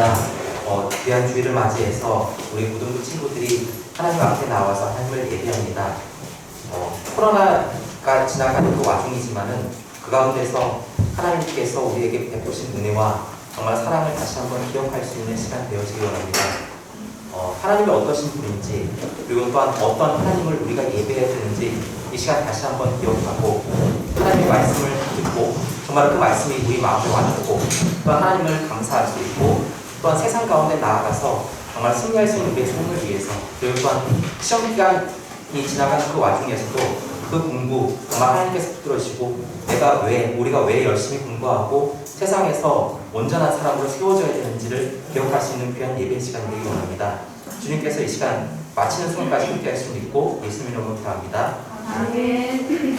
주일입니다. 귀한 주일을 맞이해서 우리 무등부 친구들이 하나님 앞에 나와서 하나님을 예배합니다. 코로나가 지나가는 그 와중이지만은 그 가운데서 하나님께서 우리에게 베푸신 은혜와 정말 사랑을 다시 한번 기억할 수 있는 시간 되어지기 원합니다. 하나님이 어떠신 분인지, 그리고 또한 어떤 하나님을 우리가 예배해야 되는지 이 시간 다시 한번 기억하고 하나님의 말씀을 듣고 정말 그 말씀이 우리 마음에 와닿고 또한 하나님을 감사할 수 있고 또한 세상 가운데 나아가서 정말 승리할 수 있는 우리의 삶을 위해서, 그리고 또한 시험 기간이 지나가는 그 와중에서도 그 공부 정말 하나님께서 붙들어주시고 우리가 왜 열심히 공부하고 세상에서 온전한 사람으로 세워져야 되는지를 기억할 수 있는 귀한 예배 시간이 되기 원합니다. 주님께서 이 시간 마치는 순간까지 함께 할 수 있고 예수님 이름으로 기도합니다. 아멘.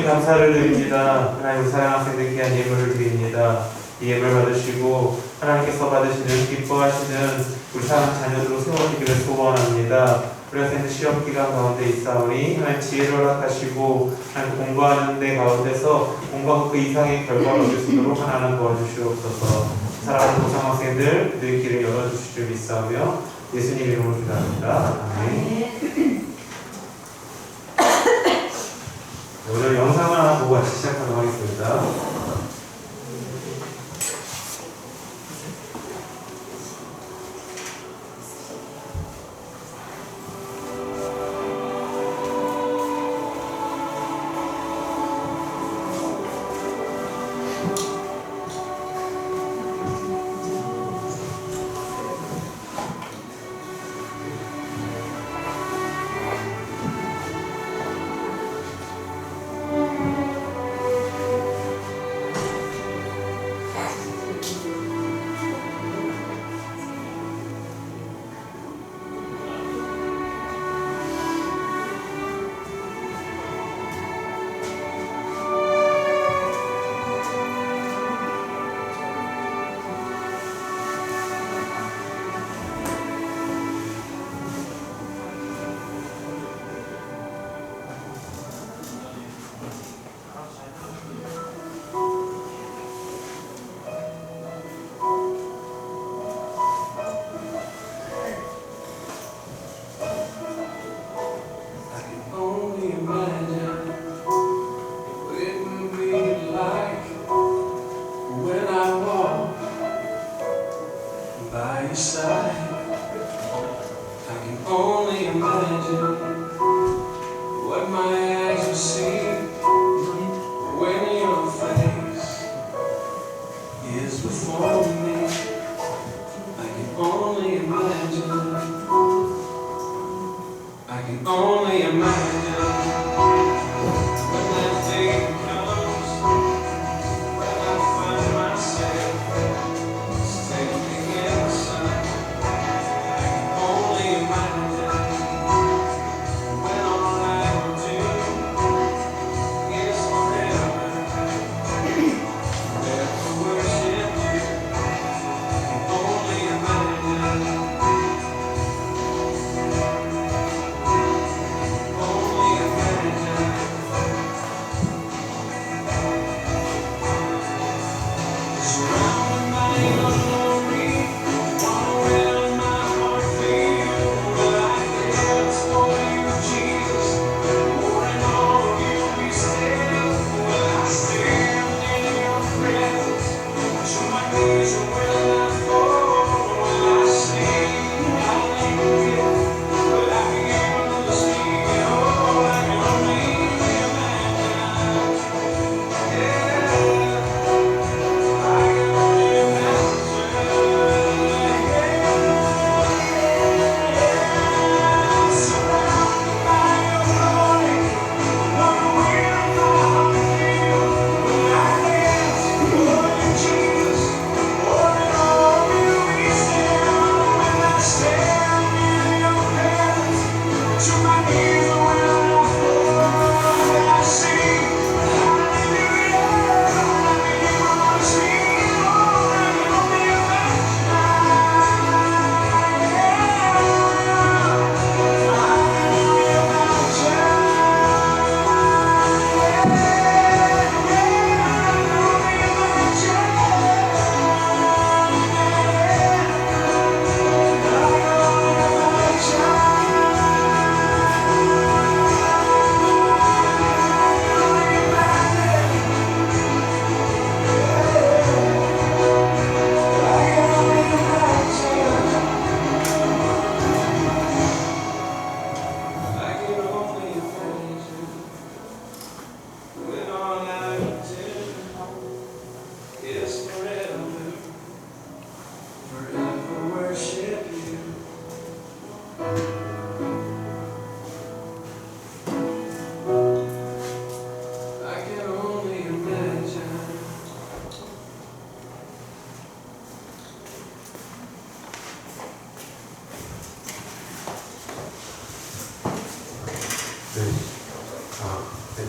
감사를 드립니다. 하나님 사랑 학생들께 한 예물을 드립니다. 이 예물 받으시고 하나님께서 받으시는 기뻐하시는 우리 사랑 자녀들로 세워지기를 소원합니다. 우리 학생들 시험 기간 가운데 있사오니 하나님 지혜를 허락하시고 하나님 공부하는 데 가운데서 공부하고 그 이상의 결과를 얻을 수 있도록 하나님 도와주시옵소서. 사랑하는 고상 학생들 그들의 길을 열어주실 줄 믿사오며 예수님 이름으로 기도합니다. 아멘. 오늘 영상을 하나 보고 같이 시작하도록 하겠습니다.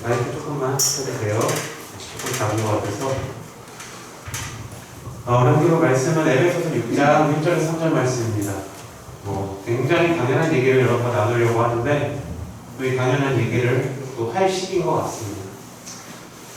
마이크 조금만 켜주세요. 조금 작은 것 같아서. 오늘 말씀은 에베소서 6장 1절에서 3절 말씀입니다. 굉장히 당연한 얘기를 여러 번 나누려고 하는데 또 이 당연한 얘기를 또 할 시기인 것 같습니다.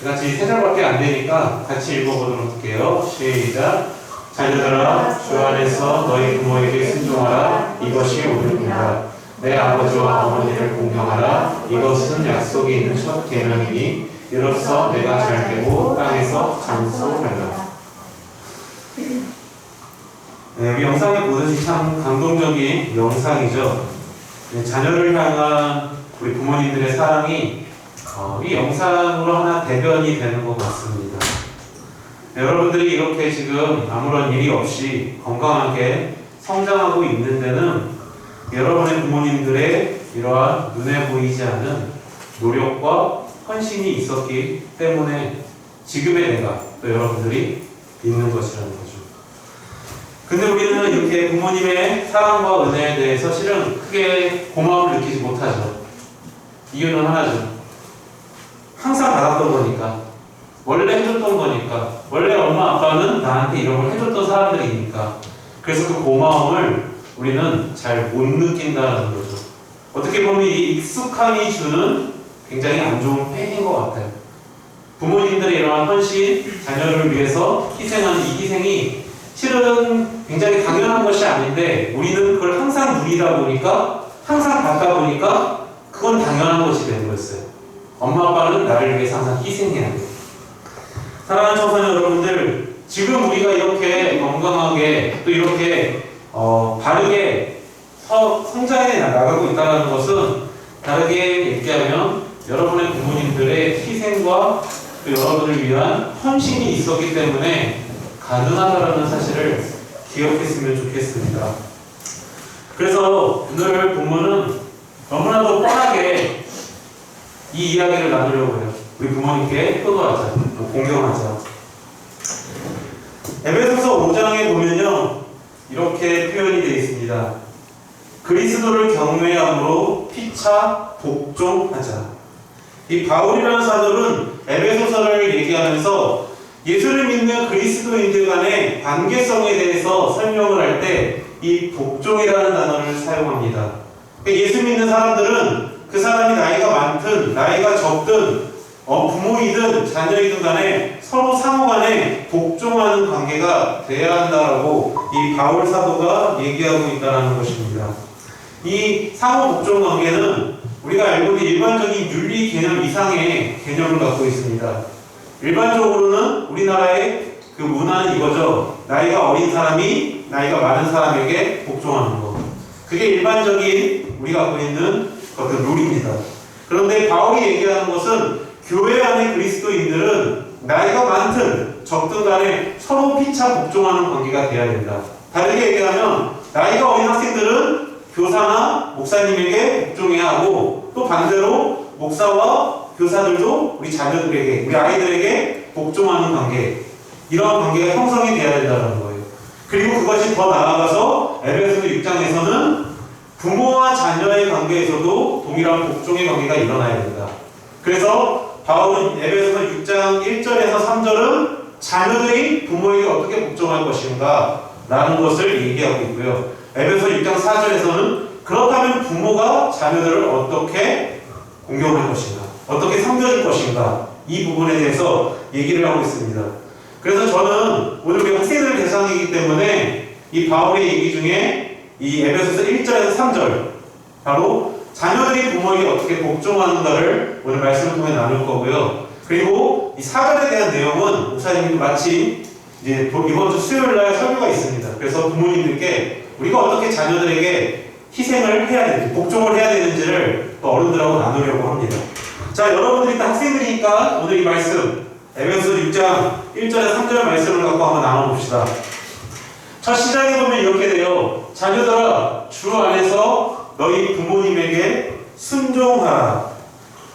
같이 3절밖에 안 되니까 같이 읽어보도록 할게요. 시작. 자녀들아, 주 안에서 너희 부모에게 순종하라. 이것이 옳습니다. 내 아버지와 어머니를 공경하라. 이것은 약속이 있는 첫 계명이니 이로써 내가 잘 되고 땅에서 장수하리라. 우리 영상에 보듯이 참 감동적인 영상이죠. 자녀를 향한 우리 부모님들의 사랑이 이 영상으로 하나 대변이 되는 것 같습니다. 여러분들이 이렇게 지금 아무런 일이 없이 건강하게 성장하고 있는 데는 여러분의 부모님들의 이러한 눈에 보이지 않는 노력과 헌신이 있었기 때문에 지금의 내가 또 여러분들이 있는 것이라는 거죠. 근데 우리는 이렇게 부모님의 사랑과 은혜에 대해서 실은 크게 고마움을 느끼지 못하죠. 이유는 하나죠. 항상 받았던 거니까, 원래 해줬던 거니까, 원래 엄마 아빠는 나한테 이런 걸 해줬던 사람들이니까. 그래서 그 고마움을 우리는 잘 못 느낀다는 거죠. 어떻게 보면 이 익숙함이 주는 굉장히 안 좋은 폐해인 것 같아요. 부모님들의 이러한 헌신, 자녀를 위해서 희생하는 이 희생이 실은 굉장히 당연한 것이 아닌데 우리는 그걸 항상 누리다 보니까, 항상 받다 보니까 그건 당연한 것이 되는 거였어요. 엄마 아빠는 나를 위해서 항상 희생해야 돼요. 사랑하는 청소년 여러분들, 지금 우리가 이렇게 건강하게 또 이렇게 바르게 성장해 나가고 있다는 것은 다르게 얘기하면 여러분의 부모님들의 희생과 또 여러분을 위한 헌신이 있었기 때문에 가능하다는 사실을 기억했으면 좋겠습니다. 그래서 오늘 본문은 너무나도 뻔하게 이 이야기를 나누려고 해요. 우리 부모님께 효도하자, 공경하자. 에베소서 5장에 보면요, 이렇게 표현이 되어 있습니다. 그리스도를 경외함으로 피차 복종하자. 이 바울이라는 사도는 에베소서를 얘기하면서 예수를 믿는 그리스도인들 간의 관계성에 대해서 설명을 할 때 이 복종이라는 단어를 사용합니다. 예수 믿는 사람들은 그 사람이 나이가 많든 나이가 적든 부모이든 자녀이든 간에 서로 상호 간에 복종하는 관계가 돼야 한다라고 이 바울 사도가 얘기하고 있다는 것입니다. 이 상호 복종 관계는 우리가 알고 있는 일반적인 윤리 개념 이상의 개념을 갖고 있습니다. 일반적으로는 우리나라의 그 문화는 이거죠. 나이가 어린 사람이 나이가 많은 사람에게 복종하는 것. 그게 일반적인 우리가 갖고 있는 어떤 룰입니다. 그런데 바울이 얘기하는 것은 교회 안의 그리스도인들은 나이가 많든 적든 간에 서로 피차 복종하는 관계가 돼야 된다. 다르게 얘기하면 나이가 어린 학생들은 교사나 목사님에게 복종해야 하고 또 반대로 목사와 교사들도 우리 자녀들에게, 우리 아이들에게 복종하는 관계, 이러한 관계가 형성이 돼야 된다는 거예요. 그리고 그것이 더 나아가서 에베소서 6장에서는 부모와 자녀의 관계에서도 동일한 복종의 관계가 일어나야 된다. 그래서 바울은 에베소서 6장 1절에서 3절은 자녀들이 부모에게 어떻게 복종할 것인가 라는 것을 얘기하고 있고요. 에베소서 6장 4절에서는 그렇다면 부모가 자녀들을 어떻게 공경할 것인가, 어떻게 섬겨줄 것인가, 이 부분에 대해서 얘기를 하고 있습니다. 그래서 저는 오늘 우리 학생들 대상이기 때문에 이 바울의 얘기 중에 이 에베소서 1절에서 3절, 바로 자녀들이 부모에게 어떻게 복종하는가를 오늘 말씀을 통해 나눌 거고요. 그리고 이 4절에 대한 내용은 목사님이 마치 이제 이번 주 수요일 날 설교가 있습니다. 그래서 부모님들께 우리가 어떻게 자녀들에게 희생을 해야 되는지, 복종을 해야 되는지를 또 어른들하고 나누려고 합니다. 자, 여러분들이 다 학생들이니까 오늘 이 말씀 에베소서 6장 1절에서 3절 말씀을 갖고 한번 나눠봅시다. 첫 시작에 보면 이렇게 돼요. 자녀들아, 주 안에서 너희 부모님에게 순종하라.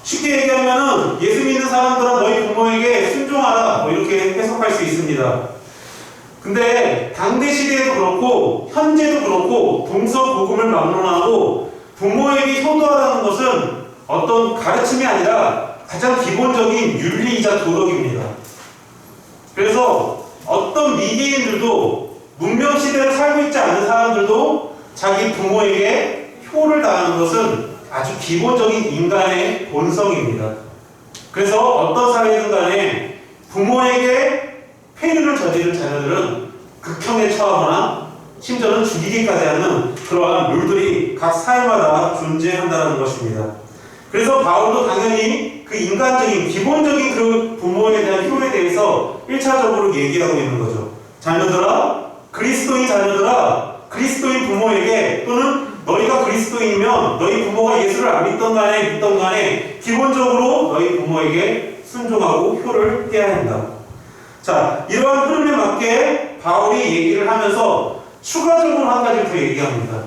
쉽게 얘기하면은 예수 믿는 사람들아 너희 부모에게 순종하라, 뭐 이렇게 해석할 수 있습니다. 근데 당대 시대에도 그렇고 현재도 그렇고 동서고금을 막론하고 부모에게 효도하라는 것은 어떤 가르침이 아니라 가장 기본적인 윤리이자 도덕입니다. 그래서 어떤 미개인들도 문명 시대를 살고 있지 않은 사람들도 자기 부모에게 효를 다하는 것은 아주 기본적인 인간의 본성입니다. 그래서 어떤 사회든 간에 부모에게 폐륜을 저지른 자녀들은 극형에 처하거나 심지어는 죽이기까지 하는 그러한 룰들이 각 사회마다 존재한다는 것입니다. 그래서 바울도 당연히 그 인간적인 기본적인 그 부모에 대한 효에 대해서 1차적으로 얘기하고 있는 거죠. 자녀들아, 그리스도인 자녀들아, 그리스도인 부모에게 또는 너희가 그리스도인이면 너희 부모가 예수를 안 믿던 간에 기본적으로 너희 부모에게 순종하고 효를 해야 한다. 자, 이러한 흐름에 맞게 바울이 얘기를 하면서 추가적으로 한 가지를 더 얘기합니다.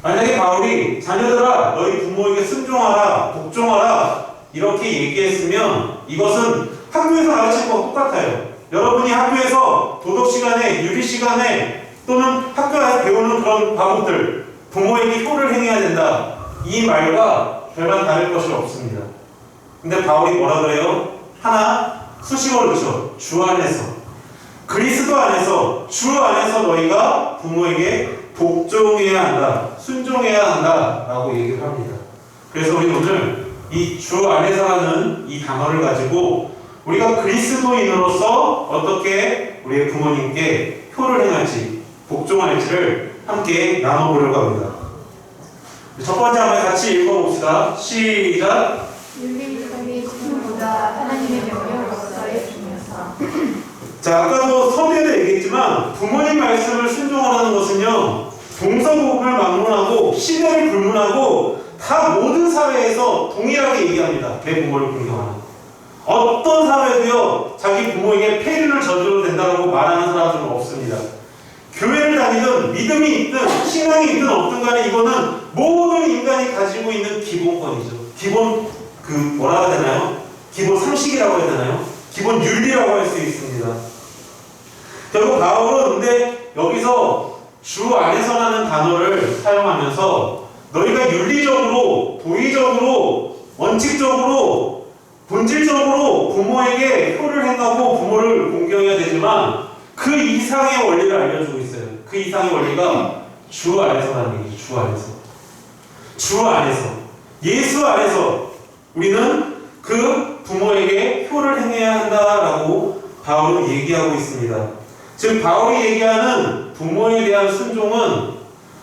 만약에 바울이 자녀들아 너희 부모에게 순종하라, 복종하라 이렇게 얘기했으면 이것은 학교에서 가르치는 것과 똑같아요. 여러분이 학교에서 도덕 시간에, 윤리 시간에 또는 학교에서 배우는 그런 과목들 부모에게 효를 행해야 된다. 이 말과 별반 다를 것이 없습니다. 근데 바울이 뭐라 그래요? 하나 수식어를 넣죠. 주 안에서, 그리스도 안에서, 주 안에서 너희가 부모에게 복종해야 한다, 순종해야 한다 라고 얘기를 합니다. 그래서 우리 오늘 이 주 안에서라는 이 단어를 가지고 우리가 그리스도인으로서 어떻게 우리의 부모님께 효를 행할지, 복종할지를 함께 나눠보려고 합니다. 첫 번째 한번 같이 읽어봅시다. 시작! 윤리적인 지능보다 하나님의 명령으로서의 중요성. 자, 아까도 서두에도 얘기했지만 부모님 말씀을 순종하라는 것은요, 동서고금을 막론하고 시대를 불문하고 다 모든 사회에서 동일하게 얘기합니다. 내 부모를 존경하는. 어떤 사회도요 자기 부모에게 폐륜을 저질러도 된다고 말하는 사람들은 없습니다. 교회를 다니든 믿음이 있든 신앙이 있든 없든 간에 이거는 모든 인간이 가지고 있는 기본권이죠. 기본 뭐라 해야 되나요? 기본 상식이라고 해야 되나요? 기본 윤리라고 할 수 있습니다. 결국 바울은 근데 여기서 주 안에서라는 단어를 사용하면서 너희가 윤리적으로, 도의적으로, 원칙적으로, 본질적으로 부모에게 효를 행하고 부모를 공경해야 되지만 그 이상의 원리를 알려주고 있어요. 그 이상의 원리가 주 안에서라는 얘기죠. 주 안에서. 주 안에서. 예수 안에서 우리는 그 부모에게 효를 행해야 한다라고 바울은 얘기하고 있습니다. 즉 바울이 얘기하는 부모에 대한 순종은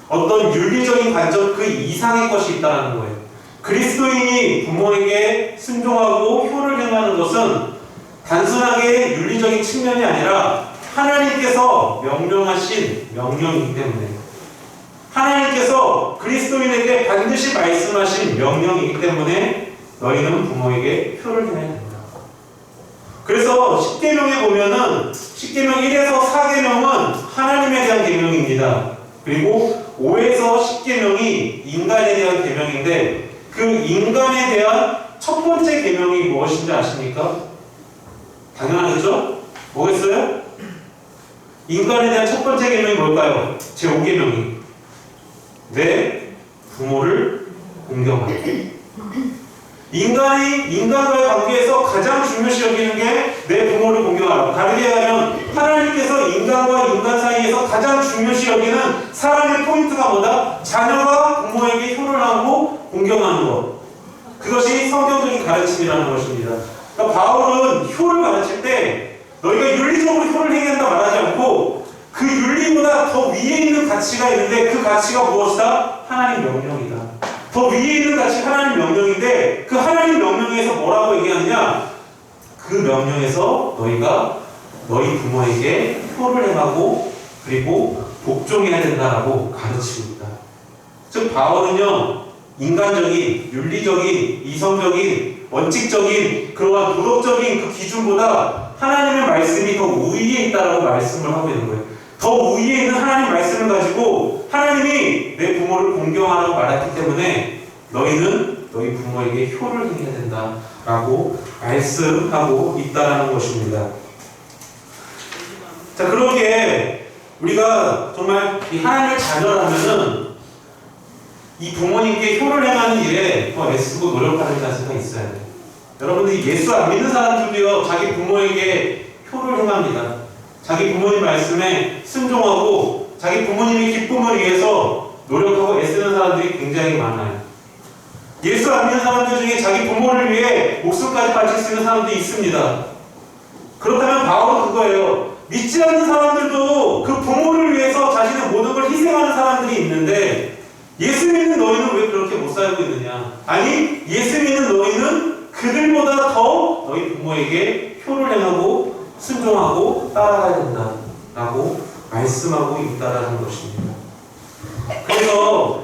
어떤 윤리적인 관점 그 이상의 것이 있다는 거예요. 그리스도인이 부모에게 순종하고 효를 행하는 것은 단순하게 윤리적인 측면이 아니라 하나님께서 명령하신 명령이기 때문에, 하나님께서 그리스도인에게 반드시 말씀하신 명령이기 때문에 너희는 부모에게 효를 행해야 된다. 그래서 10계명에 보면은 10계명 1에서 4계명은 하나님에 대한 계명입니다. 그리고 5에서 10계명이 인간에 대한 계명인데 그 인간에 대한 첫 번째 계명이 무엇인지 아십니까? 당연하겠죠? 뭐겠어요? 인간에 대한 첫 번째 계명이 뭘까요? 제5계명이 내 부모를 공경하라. 인간과의 관계에서 가장 중요시 여기는 게 내 부모를 공경하라. 다르게 얘기하면 하나님께서 인간과 인간 사이에서 가장 중요시 여기는 사랑의 포인트가 뭐다? 자녀가 부모에게 효를 하고 공경하는 것. 그것이 성경적인 가르침이라는 것입니다. 그러니까 바울은 효를 가르칠 때 너희가 윤리적으로 효를 행해야 한다 말하지 않고 그 윤리보다 더 위에 있는 가치가 있는데 그 가치가 무엇이다? 하나님 명령이다. 더 위에 있는 가치 하나님 명령인데 그 하나님 명령에서 뭐라고 얘기하느냐? 그 명령에서 너희가 너희 부모에게 효를 행하고 그리고 복종해야 된다라고 가르치고 있다. 즉 바울은요 인간적인, 윤리적인, 이성적인, 원칙적인 그러한 도덕적인 그 기준보다 하나님의 말씀이 더 우위에 있다라고 말씀을 하고 있는 거예요. 더 위에 있는 하나님 말씀을 가지고 하나님이 내 부모를 공경하라고 말했기 때문에 너희는 너희 부모에게 효를 행해야 된다라고 말씀하고 있다라는 것입니다. 자, 그렇게 우리가 정말 이 하나님의 자녀라면은 이 부모님께 효를 행하는 일에 더 애쓰고 노력하는 자세가 있어야 돼요. 여러분들이 예수 안 믿는 사람들도요, 자기 부모에게 효를 행합니다. 자기 부모님 말씀에 순종하고 자기 부모님의 기쁨을 위해서 노력하고 애쓰는 사람들이 굉장히 많아요. 예수 안 믿는 사람들 중에 자기 부모를 위해 목숨까지 바칠 수 있는 사람들이 있습니다. 그렇다면 바울은 그거예요. 믿지 않는 사람들도 그 부모를 위해서 자신의 모든 걸 희생하는 사람들이 있는데 예수 믿는 너희는 왜 그렇게 못 살고 있느냐? 아니, 예수 믿는 너희는 그들보다 더 너희 부모에게 효를 행하고 순종하고 따라가야 된다라고 말씀하고 있다라는 것입니다. 그래서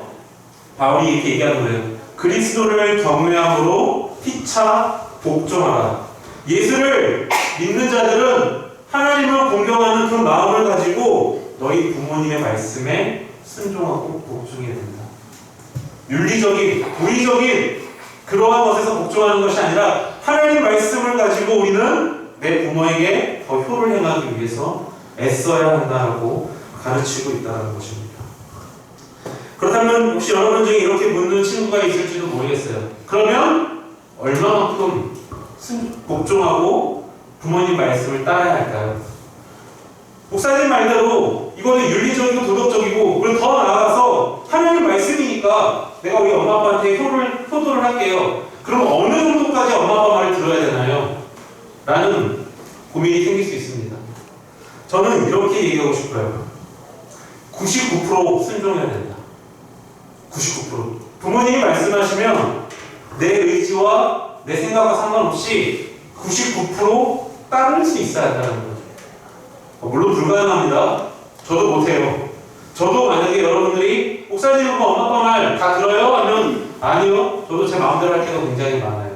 바울이 이렇게 얘기하는 거예요. 그리스도를 경외함으로 피차 복종하라. 예수를 믿는 자들은 하나님을 공경하는 그 마음을 가지고 너희 부모님의 말씀에 순종하고 복종해야 된다. 윤리적인, 도의적인 그러한 것에서 복종하는 것이 아니라 하나님의 말씀을 가지고 우리는 내 부모에게 더 효를 행하기 위해서 애써야 한다고 가르치고 있다는 것입니다. 그렇다면 혹시 여러분 중에 이렇게 묻는 친구가 있을지도 모르겠어요. 그러면 얼마만큼 복종하고 부모님 말씀을 따라야 할까요? 목사님 말대로 이거는 윤리적이고 도덕적이고, 그리고 더 나아가서 하나님 말씀이니까 내가 우리 엄마 아빠한테 효도를 할게요. 그럼 어느 정도까지 엄마 아빠 말을 들어야 되나요? 라는 고민이 생길 수 있습니다. 저는 이렇게 얘기하고 싶어요. 99% 순종해야 된다. 99%. 부모님이 말씀하시면 내 의지와 내 생각과 상관없이 99% 따를 수 있어야 한다는 거죠. 물론 불가능합니다. 저도 못해요. 저도 만약에 여러분들이 목사님 엄마 아빠 말 다 들어요? 하면 아니요. 저도 제 마음대로 할 때가 굉장히 많아요.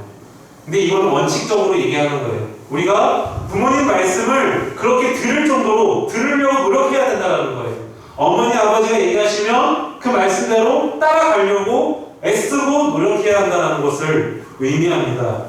근데 이거는 원칙적으로 얘기하는 거예요. 우리가 부모님 말씀을 그렇게 들을 정도로 들으려고 노력해야 된다는 거예요. 어머니 아버지가 얘기하시면 그 말씀대로 따라가려고 애쓰고 노력해야 한다는 것을 의미합니다.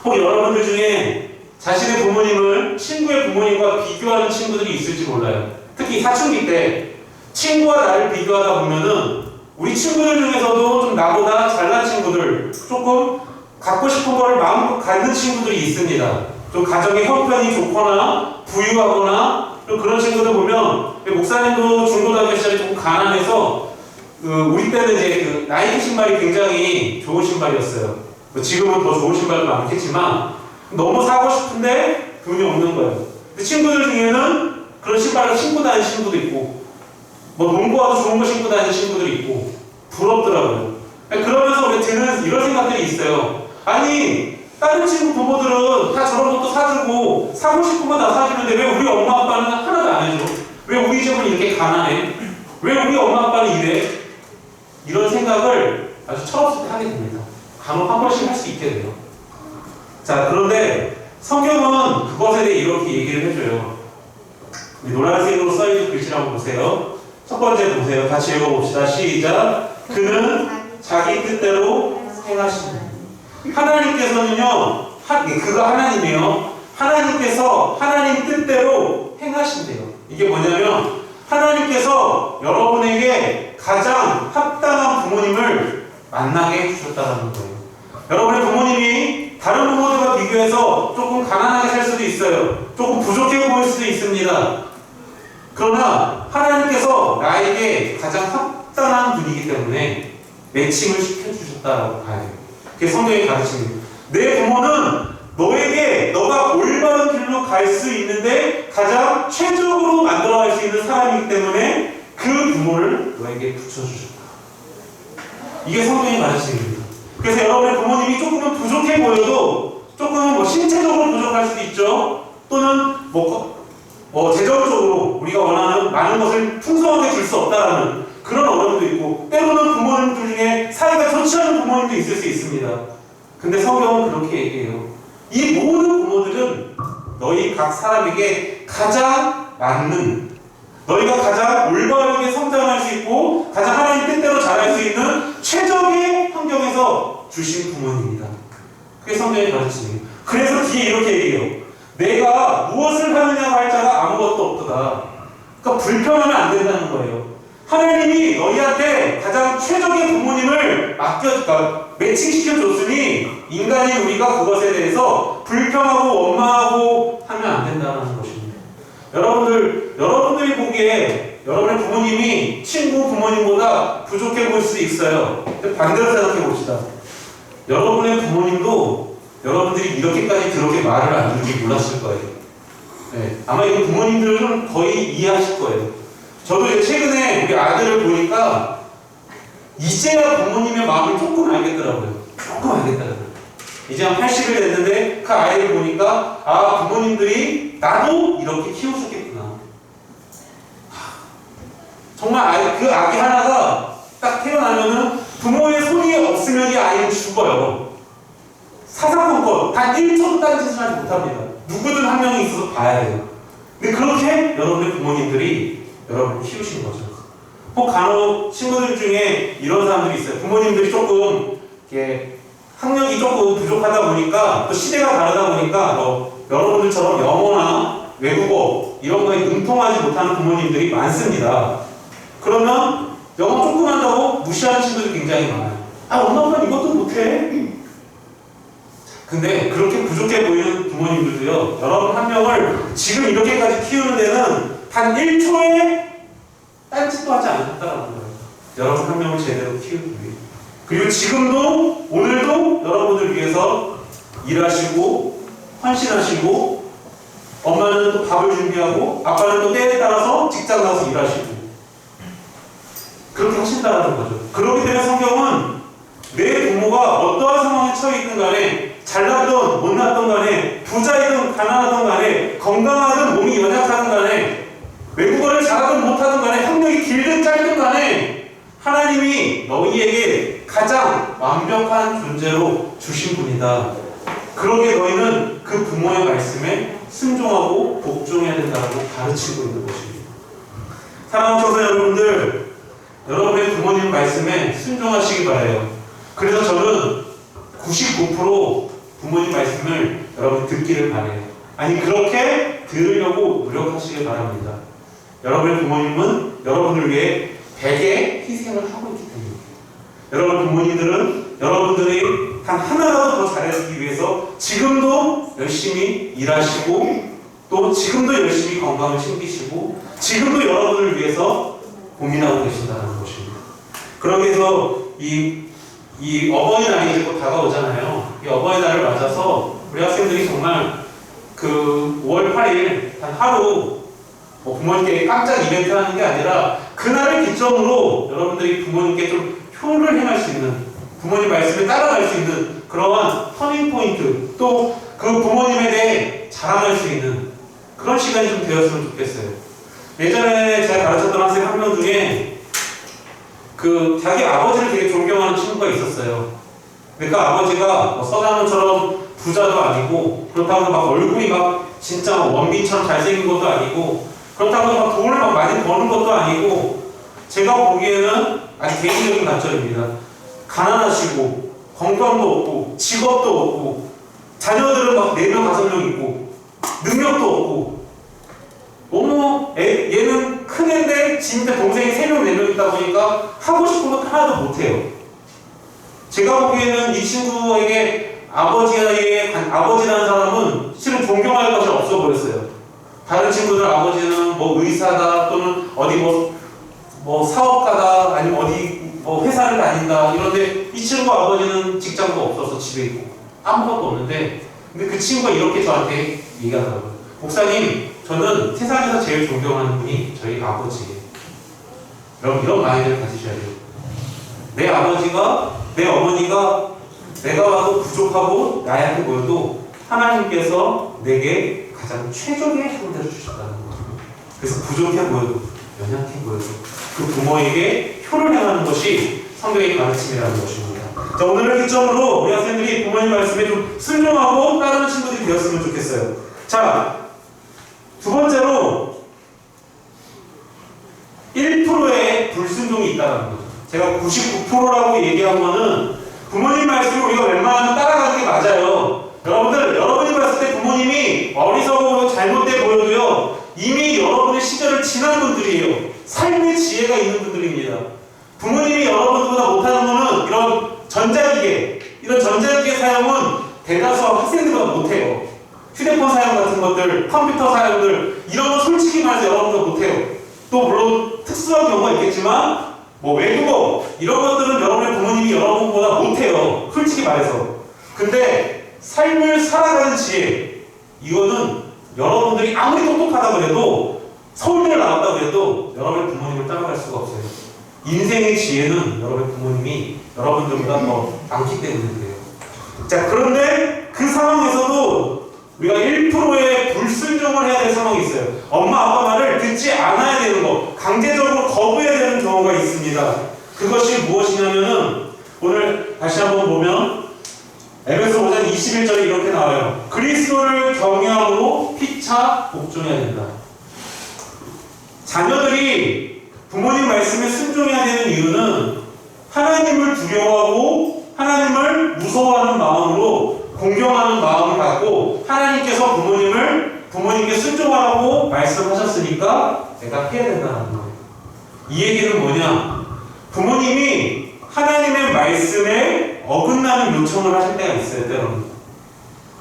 혹 여러분들 중에 자신의 부모님을 친구의 부모님과 비교하는 친구들이 있을지 몰라요. 특히 사춘기 때 친구와 나를 비교하다 보면은 우리 친구들 중에서도 좀 나보다 잘난 친구들, 조금 갖고 싶은 거를 마음껏 갖는 친구들이 있습니다. 좀 가정의 형편이 좋거나 부유하거나 그런 친구들 보면, 목사님도 중고등학교 시절에 조금 가난해서 우리 때는 이제 나이키 신발이 굉장히 좋은 신발이었어요. 지금은 더 좋은 신발도 많겠지만 너무 사고 싶은데 돈이 없는 거예요. 근데 친구들 중에는 그런 신발을 신고 다니는 친구도 있고, 뭐 농구화도 좋은 거 신고 다니는 친구들이 있고, 부럽더라고요. 그러면서 우리 드는 이런 생각들이 있어요. 아니, 다른 친구 부모들은 다 저런 것도 사주고 사고 싶은 거 다 사주는데 왜 우리 엄마 아빠는 하나도 안 해줘? 왜 우리 집은 이렇게 가난해? 왜 우리 엄마 아빠는 이래? 이런 생각을 아주 철없이 하게 됩니다. 간혹 한 번씩 할 수 있게 돼요. 자, 그런데 성경은 그것에 대해 이렇게 얘기를 해줘요. 노란색으로 써있는 글씨를 한번 보세요. 첫 번째 보세요. 같이 읽어봅시다. 시작. 그는 자기 뜻대로 행하시는. 하나님께서는요, 그가 하나님이에요. 하나님께서 하나님 뜻대로 행하신대요. 이게 뭐냐면 하나님께서 여러분에게 가장 합당한 부모님을 만나게 해주셨다는 거예요. 여러분의 부모님이 다른 부모들과 비교해서 조금 가난하게 살 수도 있어요. 조금 부족해 보일 수도 있습니다. 그러나 하나님께서 나에게 가장 합당한 분이기 때문에 매칭을 시켜주셨다라고 봐야 돼요. 그게 성경의 가르침입니다. 내 부모는 너에게 너가 올바른 길로 갈 수 있는데 가장 최적으로 만들어갈 수 있는 사람이기 때문에 그 부모를 너에게 붙여주셨다. 이게 성경의 가르침입니다. 그래서 여러분의 부모님이 조금은 부족해 보여도, 조금은 뭐 신체적으로 부족할 수도 있죠. 또는 재정적으로 우리가 원하는 많은 것을 풍성하게 줄 수 없다라는 그런 어려움도 있고, 때로는 부모님들 중에 사이가 좋지 않은 부모님도 있을 수 있습니다. 근데 성경은 그렇게 얘기해요. 이 모든 부모들은 너희 각 사람에게 가장 맞는, 너희가 가장 올바르게 성장할 수 있고 가장 하나님 뜻대로 자랄 수 있는 최적의 환경에서 주신 부모님이다. 그게 성경의 가르침이에요. 그래서 뒤에 이렇게 얘기해요. 내가 무엇을 하느냐고 할 자가 아무것도 없도다. 그러니까 불평하면 안 된다는 거예요. 하나님이 너희한테 가장 최적의 부모님을 그러니까 매칭시켜 줬으니 인간인 우리가 그것에 대해서 불평하고 원망하고 하면 안 된다는 것입니다. 여러분들이 보기에 여러분의 부모님이 친구 부모님보다 부족해 보일 수 있어요. 근데 반대로 생각해 봅시다. 여러분의 부모님도 여러분들이 이렇게까지 그렇게 말을 안 들을지 몰랐을 거예요. 네, 아마 이거 부모님들은 거의 이해하실 거예요. 저도 이제 최근에 우리 아들을 보니까 이제야 부모님의 마음을 조금 알겠더라고요. 조금 알겠더라고요. 이제 한 80일 됐는데 그 아이를 보니까 아, 부모님들이 나도 이렇게 키우셨겠구나. 정말 그 아기 하나가 딱 태어나면은 부모의 손이 없으면 이 아이는 죽어요. 사사건건 단 1초도 딴짓을 하지 못합니다. 누구든 한 명이 있어서 봐야 돼요. 근데 그렇게 여러분의 부모님들이 여러분을 키우신 거죠. 혹 간혹 친구들 중에 이런 사람들이 있어요. 부모님들이 조금 이렇게 학력이 조금 부족하다 보니까 또 시대가 다르다 보니까 여러분들처럼 영어나 외국어 이런 거에 능통하지 못하는 부모님들이 많습니다. 그러면 영어 조금 한다고 무시하는 친구들이 굉장히 많아요. 아, 엄마 아빠는 이것도 못해. 근데 그렇게 부족해 보이는 부모님들도요, 여러분 한 명을 지금 이렇게까지 키우는 데는 단 1초의 딴짓도 하지 않았다라는 거예요. 여러분 한 명을 제대로 키우기 위해. 그리고 지금도 오늘도 여러분을 위해서 일하시고 헌신하시고 엄마는 또 밥을 준비하고 아빠는 또 때에 따라서 직장 가서 일하시고 그렇게 하신다는 거죠. 그렇기 때문에 성경은 내 부모가 어떠한 상황에 처해 있든 간에 잘났던 못났던 간에 부자이든 가난하든 간에 건강하든 몸이 연약하든 간에 외국어를 잘하든 못하든 간에 학력이 길든 짧든 간에 하나님이 너희에게 가장 완벽한 존재로 주신 분이다. 그러기에 너희는 그 부모의 말씀에 순종하고 복종해야 된다고 가르치고 있는 것입니다. 사랑하는 청소 여러분들, 여러분의 부모님 말씀에 순종하시기 바라요. 그래서 저는 99% 부모님 말씀을 여러분 듣기를 바라요. 아니 그렇게 들으려고 노력하시길 바랍니다. 여러분의 부모님은 여러분을 위해 100의 희생을 하고 있기 때문입니다. 여러분 부모님들은 여러분들이 단 하나라도 더 잘해주기 위해서 지금도 열심히 일하시고 또 지금도 열심히 건강을 챙기시고 지금도 여러분을 위해서 고민하고 계신다는 것입니다. 그러기 위해서 이 어버이날이 이제 곧 다가오잖아요. 이 어버이날을 맞아서 우리 학생들이 정말 그 5월 8일 단 하루 부모님께 깜짝 이벤트 하는 게 아니라 그날을 기점으로 여러분들이 부모님께 좀 효를 행할 수 있는 부모님 말씀에 따라갈 수 있는 그러한 터닝포인트 또 그 부모님에 대해 자랑할 수 있는 그런 시간이 좀 되었으면 좋겠어요. 예전에 제가 가르쳤던 학생 한 명 중에 그 자기 아버지를 되게 존경하는 친구가 있었어요. 근데 그 아버지가 서장훈처럼 부자도 아니고 그렇다고 막 얼굴이 막 진짜 원빈처럼 잘생긴 것도 아니고 그렇다고 막 돈을 막 많이 버는 것도 아니고 제가 보기에는 아주 개인적인 관점입니다. 가난하시고 건강도 없고 직업도 없고 자녀들은 막 4명 5명 있고 능력도 없고 너무 얘는 큰 애인데 진짜 동생이 3명 4명 있다 보니까 하고 싶은 것 하나도 못해요. 제가 보기에는 이 친구에게 아버지라는 사람은 실은 존경할 것이 없어 보였어요. 다른 친구들 아버지는 뭐 의사다 또는 어디 뭐 사업가다 아니면 어디 뭐 회사를 다닌다 이런데 이 친구 아버지는 직장도 없어서 집에 있고 아무것도 없는데 근데 그 친구가 이렇게 저한테 얘기하더라고요. 목사님, 저는 세상에서 제일 존경하는 분이 저희 아버지예요. 여러분 이런 마인드를 가지셔야 돼요. 내 아버지가 내 어머니가 내가 봐도 부족하고 나약해 보여도 하나님께서 내게 가장 최적의 형제를 주셨다는 거예요. 그래서 부족해 보여도 연약해 보여도 그 부모에게 효를 행하는 것이 성경의 가르침이라는 것입니다. 자, 오늘을 기점으로 우리 학생들이 부모님 말씀에 좀 순종하고 따르는 친구들이 되었으면 좋겠어요. 자, 두 번째로 1%의 불순종이 있다는 거죠. 제가 99%라고 얘기한 거는 부모님 말씀을 우리가 웬만하면 따라가는 게 맞아요. 여러분이 봤을 때 부모님이 어리석어 보여 잘못돼 보여도요 이미 여러분의 시절을 지난 분들이에요. 삶의 지혜가 있는 분들입니다. 부모님이 여러분들보다 못하는 거는 이런 전자기기 사용은 대다수 학생들보다 못해요. 휴대폰 사용 같은 것들, 컴퓨터 사용들 이런 거 솔직히 말해서 여러분들 못해요. 또 물론 특수한 경우가 있겠지만 뭐 외국어 이런 것들은 여러분의 부모님이 여러분보다 못해요. 솔직히 말해서. 근데 삶을 살아가는 지혜 이거는 여러분들이 아무리 똑똑하다 그래도 서울대를 나왔다 그래도 여러분의 부모님을 따라갈 수가 없어요. 인생의 지혜는 여러분의 부모님이 여러분들보다 더 많기 때문에 그래요. 자, 그런데 그 상황에서도 우리가 1%의 불순종을 해야 될 상황이 있어요. 엄마 아빠 말을 듣지 않아야 되는 거, 강제적으로 거부해야 되는 경우가 있습니다. 그것이 무엇이냐면은 오늘 다시 한번 보면 에베소 5장 21절에 이렇게 나와요. 그리스도를 경외함으로 피차 복종해야 된다. 자녀들이 부모님 말씀에 순종해야 되는 이유는 하나님을 두려워하고 하나님을 무서워하는 마음으로 공경하는 마음을 갖고 하나님께서 부모님께 순종하라고 말씀하셨으니까 내가 해야 된다는 거예요. 이 얘기는 뭐냐? 부모님이 하나님의 말씀에 어긋나는 요청을 하실 때가 있어요. 때로는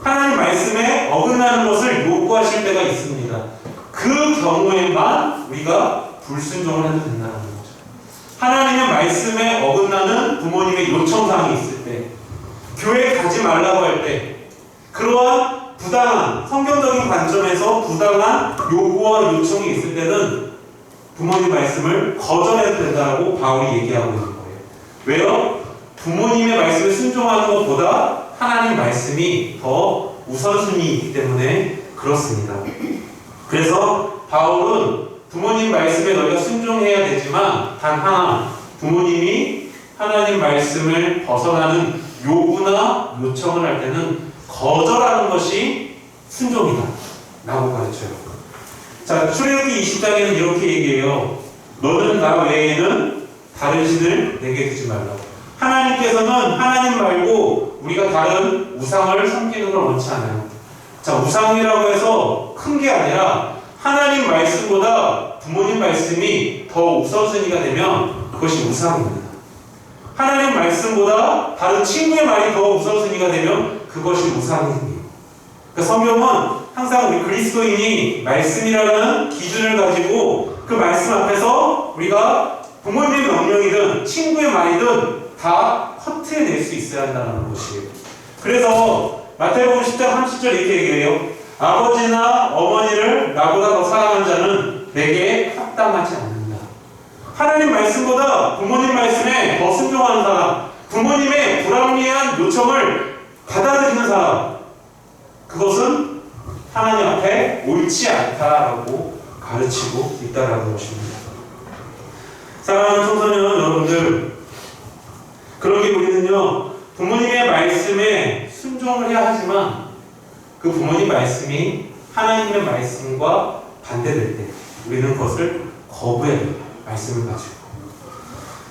하나님 말씀에 어긋나는 것을 요구하실 때가 있습니다. 그 경우에만 우리가 불순종을 해도 된다는 거죠. 하나님의 말씀에 어긋나는 부모님의 요청사항이 있을 때, 교회 가지 말라고 할 때, 그러한 부당한 성경적인 관점에서 부당한 요구와 요청이 있을 때는 부모님 말씀을 거절해도 된다고 바울이 얘기하고 있는 거예요. 왜요? 부모님의 말씀에 순종하는 것보다 하나님 말씀이 더 우선순위이기 때문에 그렇습니다. 그래서 바울은 부모님 말씀에 너희가 순종해야 되지만 단 하나, 부모님이 하나님 말씀을 벗어나는 요구나 요청을 할 때는 거절하는 것이 순종이다 라고 가르쳐요. 자, 출애굽기 20장에는 이렇게 얘기해요. 너는 나 외에는 다른 신을 내게 두지 말라고. 하나님께서는 하나님 말고 우리가 다른 우상을 섬기는 걸 원치 않아요. 자, 우상이라고 해서 큰 게 아니라 하나님 말씀보다 부모님 말씀이 더 우선순위가 되면 그것이 우상입니다. 하나님 말씀보다 다른 친구의 말이 더 우선순위가 되면 그것이 우상입니다. 그러니까 성경은 항상 우리 그리스도인이 말씀이라는 기준을 가지고 그 말씀 앞에서 우리가 부모님의 명령이든 친구의 말이든 다 커트해낼 수 있어야 한다는 것이에요. 그래서 마태복음 10장 30절 이렇게 얘기해요. 아버지나 어머니를 나보다 더 사랑하는 자는 내게 합당하지 않는다. 하나님 말씀보다 부모님 말씀에 더 순종하는 사람, 부모님의 불합리한 요청을 받아들이는 사람, 그것은 하나님 앞에 옳지 않다라고 가르치고 있다라는 것입니다. 사랑하는 청소년 여러분들, 그러기 우리는요 부모님의 말씀에 순종을 해야 하지만 그 부모님 말씀이 하나님의 말씀과 반대될 때 우리는 그것을 거부해야 돼요. 말씀을 가지고.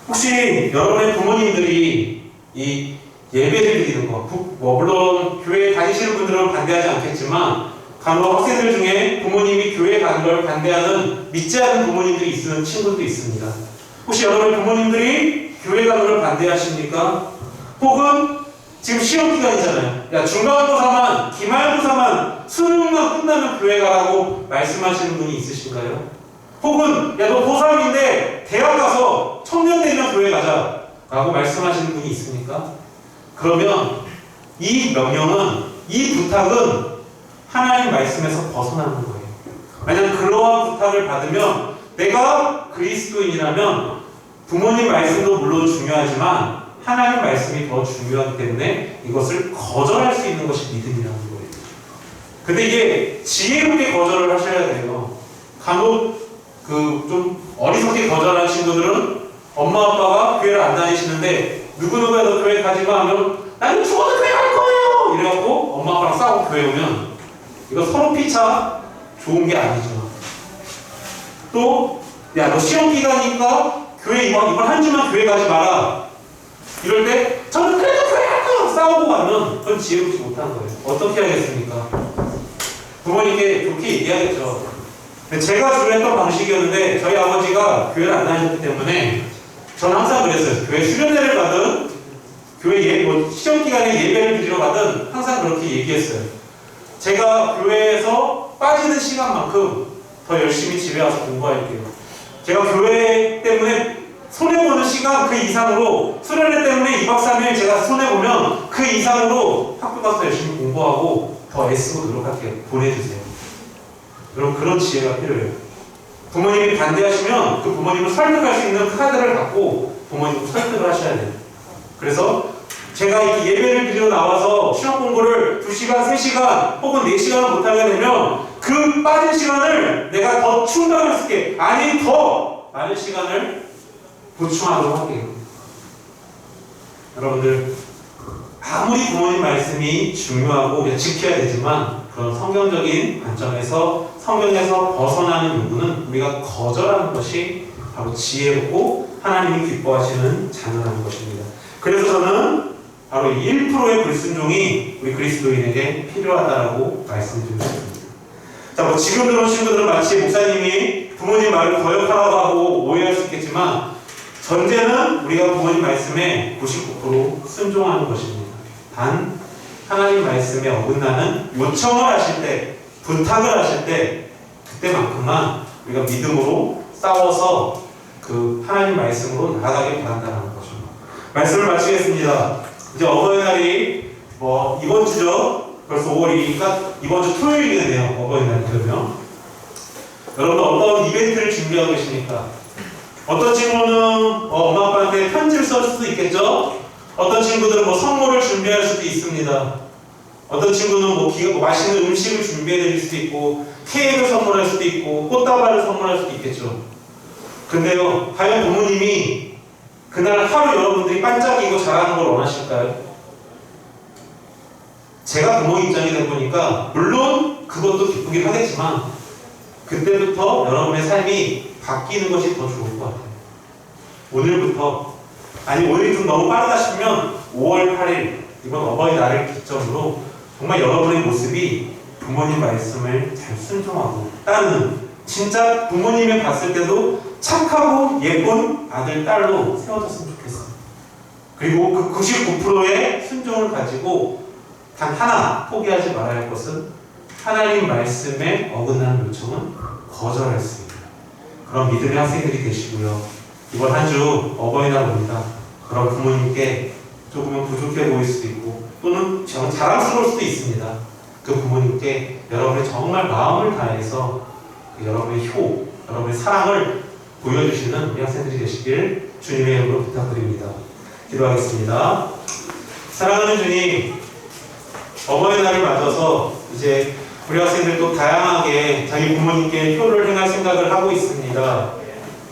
혹시 여러분의 부모님들이 이 예배를 드리는 거, 물론 교회 다니시는 분들은 반대하지 않겠지만 간혹 학생들 중에 부모님이 교회 가는 걸 반대하는 믿지 않는 부모님들이 있는 친구도 있습니다. 혹시 여러분의 부모님들이 교회 가는 걸 반대하십니까? 혹은 지금 시험 기간이잖아요. 야, 중간고사만, 기말고사만, 수능만 끝나면 교회 가라고 말씀하시는 분이 있으신가요? 혹은 야, 너 고3인데 대학 가서 청년 되면 교회 가자 라고 말씀하시는 분이 있습니까? 그러면 이 명령은, 이 부탁은 하나님 말씀에서 벗어나는 거예요. 만약 그러한 부탁을 받으면 내가 그리스도인이라면 부모님 말씀도 물론 중요하지만 하나님 말씀이 더 중요하기 때문에 이것을 거절할 수 있는 것이 믿음이라는 거예요. 근데 이게 지혜롭게 거절을 하셔야 돼요. 간혹 좀 어리석게 거절하는 친구들은 엄마 아빠가 교회를 안 다니시는데 누구누구야 너 교회 가지마 하면 나는 죽어도 교회 갈 거예요! 이래갖고 엄마 아빠랑 싸우고 교회 오면 이거 서로 피차 좋은 게 아니죠. 또 야, 너 시험 기간이니까 교회 이번 한 주만 교회 가지 마라. 이럴 때 저는 그래도 교회 갈 거예요! 싸우고 가면 그건 지혜롭지 못한 거예요. 어떻게 하겠습니까? 부모님께 좋게 얘기하겠죠. 근데 제가 주로 했던 방식이었는데 저희 아버지가 교회를 안 다녔기 때문에 저는 항상 그랬어요. 교회 수련회를 가든 교회 시험 기간에 예배를 드리러 가든 항상 그렇게 얘기했어요. 제가 교회에서 빠지는 시간만큼 더 열심히 집에 와서 공부할게요. 제가 교회 때문에 손해보는 시간 그 이상으로, 수련회 때문에 2박 3일 제가 손해보면 그 이상으로 학교 가서 열심히 공부하고 더 애쓰고 노력할게요. 보내주세요. 여러분, 그런 지혜가 필요해요. 부모님이 반대하시면 그 부모님을 설득할 수 있는 카드를 갖고 부모님을 설득을 하셔야 돼요. 그래서 제가 이렇게 예배를 드리러 나와서 시험 공부를 2시간, 3시간 혹은 4시간을 못하게 되면 그 빠진 시간을 내가 더 충당할 수 있게, 아니 더 많은 시간을 보충하도록 할게요. 여러분들, 아무리 부모님 말씀이 중요하고 우리가 지켜야 되지만 그런 성경적인 관점에서 성경에서 벗어나는 요구는 우리가 거절하는 것이 바로 지혜롭고 하나님이 기뻐하시는 자녀라는 것입니다. 그래서 저는 바로 이 1%의 불순종이 우리 그리스도인에게 필요하다라고 말씀드리고 싶습니다. 자, 뭐 지금 들어온 친구들은 마치 목사님이 부모님 말을 거역하라고 하고 오해할 수 있겠지만 전제는 우리가 부모님 말씀에 99% 순종하는 것입니다. 단 하나님 말씀에 어긋나는 요청을 하실 때, 부탁을 하실 때 그때만큼만 우리가 믿음으로 싸워서 그 하나님 말씀으로 나아가길 바란다는 거죠. 말씀을 마치겠습니다. 이제 어버이날이 이번 주죠. 벌써 5월이니까 이번 주 토요일이네요. 어버이날 그러면 여러분 어떤 이벤트를 준비하고 계십니까? 어떤 친구는 엄마 아빠한테 편지를 써줄 수도 있겠죠. 어떤 친구들은 선물을 준비할 수도 있습니다. 어떤 친구는 맛있는 음식을 준비해 드릴 수도 있고 케이크를 선물할 수도 있고 꽃다발을 선물할 수도 있겠죠. 근데요, 과연 부모님이 그날 하루 여러분들이 반짝이고 잘하는 걸 원하실까요? 제가 부모 입장이 된 거니까 물론 그것도 기쁘긴 하겠지만 그때부터 여러분의 삶이 바뀌는 것이 더 좋을 것 같아요. 오늘부터, 아니 오늘이 좀 너무 빠르다 싶으면 5월 8일 이번 어버이날을 기점으로 정말 여러분의 모습이 부모님 말씀을 잘 순종하고 따르는, 진짜 부모님이 봤을 때도 착하고 예쁜 아들, 딸로 세워졌으면 좋겠어요. 그리고 그 99%의 순종을 가지고 단 하나 포기하지 말아야 할 것은 하나님 말씀에 어긋나는 요청은 거절할 수 있는 그런 믿음의 학생들이 되시고요. 이번 한 주 어버이날 옵니다. 그런 부모님께 조금은 부족해 보일 수도 있고 또는 자랑스러울 수도 있습니다. 그 부모님께 여러분의 정말 마음을 다해서 여러분의 효, 여러분의 사랑을 보여주시는 우리 학생들이 되시길 주님의 이름으로 부탁드립니다. 기도하겠습니다. 사랑하는 주님, 어버이날을 맞아서 이제 우리 학생들도 다양하게 자기 부모님께 효를 행할 생각을 하고 있습니다.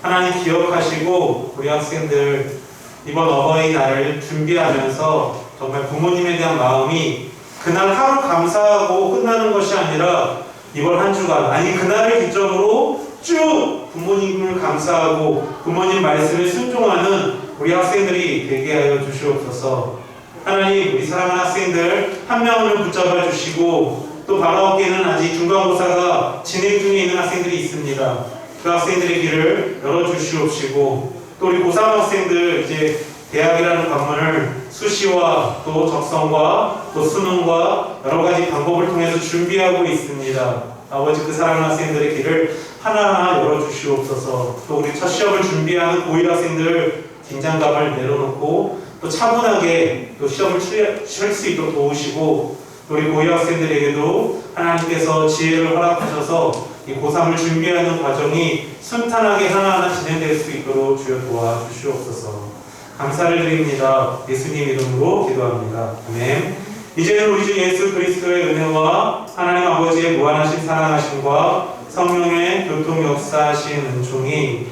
하나님 기억하시고 우리 학생들 이번 어버이날을 준비하면서 정말 부모님에 대한 마음이 그날 하루 감사하고 끝나는 것이 아니라 이번 한 주간, 아니 그날을 기점으로 쭉 부모님을 감사하고 부모님 말씀에 순종하는 우리 학생들이 되게 하여 주시옵소서. 하나님, 우리 사랑하는 학생들 한 명을 붙잡아 주시고 또 바라옵기에는 아직 중간고사가 진행 중에 있는 학생들이 있습니다. 그 학생들의 길을 열어주시옵시고 또 우리 고3 학생들 이제 대학이라는 관문을 수시와 또 적성과 또 수능과 여러 가지 방법을 통해서 준비하고 있습니다. 아버지, 그 사랑하는 학생들의 길을 하나하나 열어주시옵소서. 또 우리 첫 시험을 준비하는 고1 학생들 긴장감을 내려놓고 또 차분하게 또 시험을 칠 수 있도록 도우시고 또 우리 고2 학생들에게도 하나님께서 지혜를 허락하셔서 이 고3을 준비하는 과정이 순탄하게 하나하나 진행될 수 있도록 주여 도와주시옵소서. 감사를 드립니다. 예수님 이름으로 기도합니다. 아멘. 이제는 우리 주 예수 그리스도의 은혜와 하나님 아버지의 무한하신 사랑하심과 성령의 교통 역사하신 은총이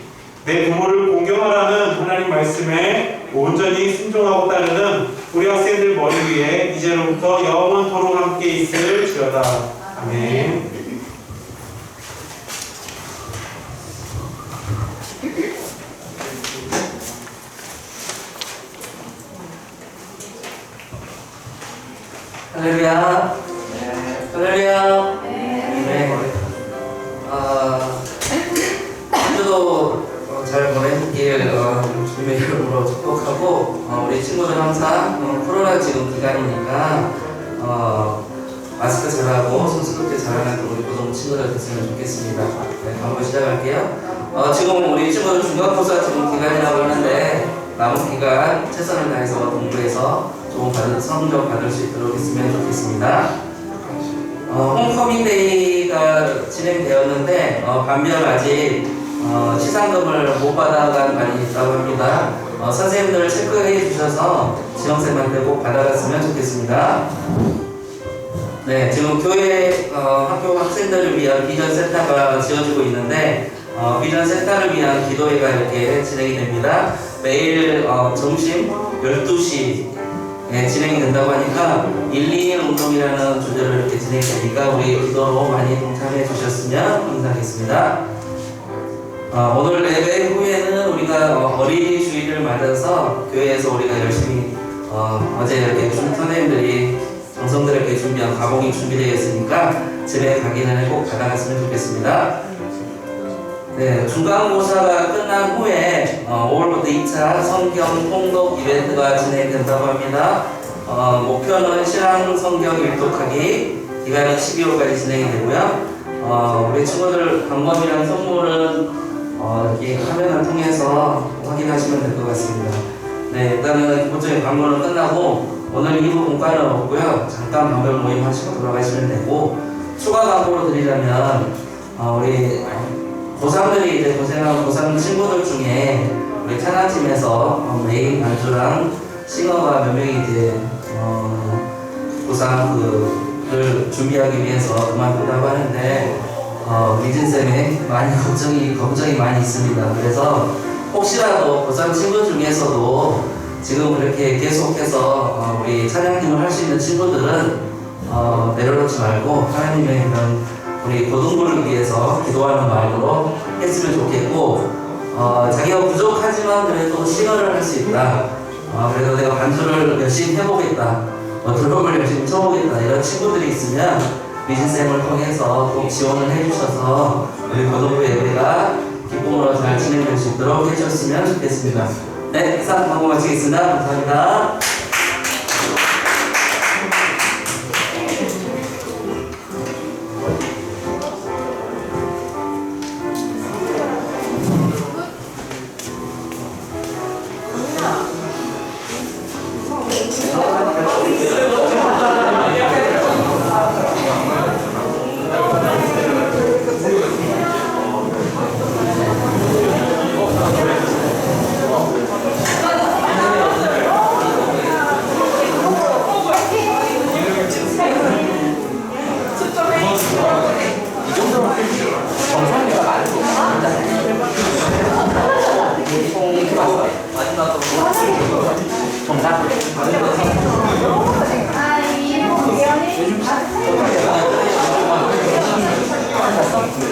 내 부모를 공경하라는 하나님 말씀에 온전히 순종하고 따르는 우리 학생들 머리 위에 이제로부터 영원토록 함께 있을 주여다. 아멘. 할렐루야. 할렐루야. 네. 주님의 이름으로 축복하고 우리 친구들 항상 코로나 지금 기간이니까 마스크 잘하고 손 씻을 잘하는 우리 고등 친구들 됐으면 좋겠습니다. 네, 한번 시작할게요. 지금 우리 친구들 중간고사 지금 기간이라고 하는데 남은 기간 최선을 다해서 공부해서 좋은 성적 받을 수 있도록 했으면 좋겠습니다. 홈커밍데이가 진행되었는데 반면 아직 시상금을 못 받아간 반이 있다고 합니다. 선생님들 체크해 주셔서 지원생한테 꼭 받아갔으면 좋겠습니다. 네, 지금 교회 학교 학생들을 위한 비전 센터가 지어지고 있는데 비전 센터를 위한 기도회가 이렇게 진행이 됩니다. 매일 점심 12시 진행이 된다고 하니까 121 운동이라는 주제로 이렇게 진행이 되니까 우리 기도로 많이 동참해 주셨으면 감사하겠습니다. 오늘 예배 후에는 우리가 어린이 주일을 맞아서 교회에서 우리가 열심히 어제 이렇게 선생님들이 정성들에게 준비한 가공이 준비되어 있으니까 집에 가기 전에 꼭 받아갔으면 좋겠습니다. 네, 중간고사가 끝난 후에 5월부터 2차 성경 통독 이벤트가 진행된다고 합니다. 목표는 신앙 성경 일독하기, 기간은 12월까지 진행이 되고요. 우리 친구들 방법이랑 선물은 이 화면을 통해서 확인하시면 될 것 같습니다. 네, 일단은 기본적인 광고는 끝나고 오늘 2부 공과는 없고요. 잠깐 방법 모임 하시고 돌아가시면 되고 추가 광고로 드리자면 우리 고3들이 이제 고생하는 고3 친구들 중에 우리 찬양팀에서 메인 반주랑 싱어가 몇 명이 이제 고3를 준비하기 위해서 그만둔다고 하는데 미진쌤에 많이 걱정이 많이 있습니다. 그래서 혹시라도 고3 친구 중에서도 지금 그렇게 계속해서 우리 찬양팀을 할 수 있는 친구들은 내려놓지 말고 하나님의 이런 우리 고등부를 위해서 기도하는 마음으로 했으면 좋겠고 자기가 부족하지만 그래도 싱어를 할 수 있다. 그래서 내가 반주를 열심히 해보겠다. 드럼을 열심히 쳐보겠다. 이런 친구들이 있으면 미진쌤을 통해서 꼭 지원을 해주셔서 우리 고등부 예배가 기쁨으로 잘 진행될 수 있도록 해주셨으면 좋겠습니다. 네, 이상 광고 마치겠습니다. 감사합니다.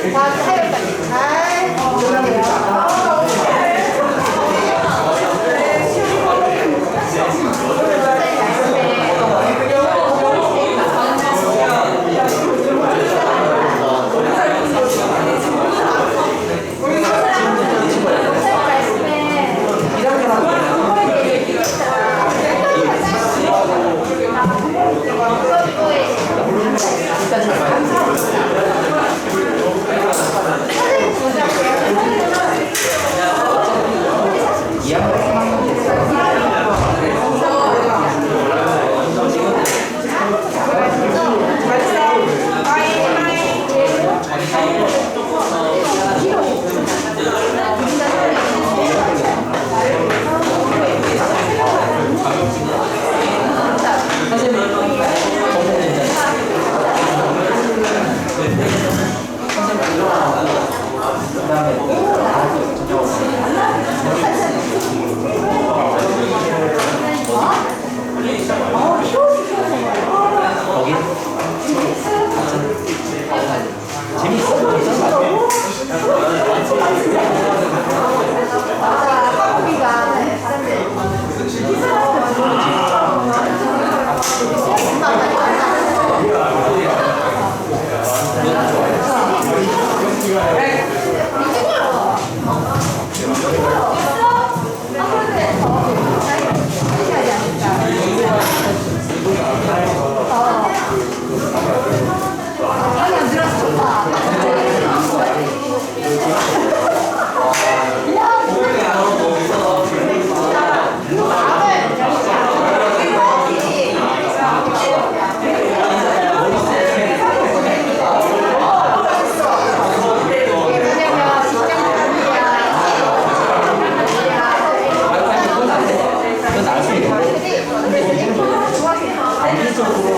일단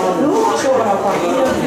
너무 피곤하고 이런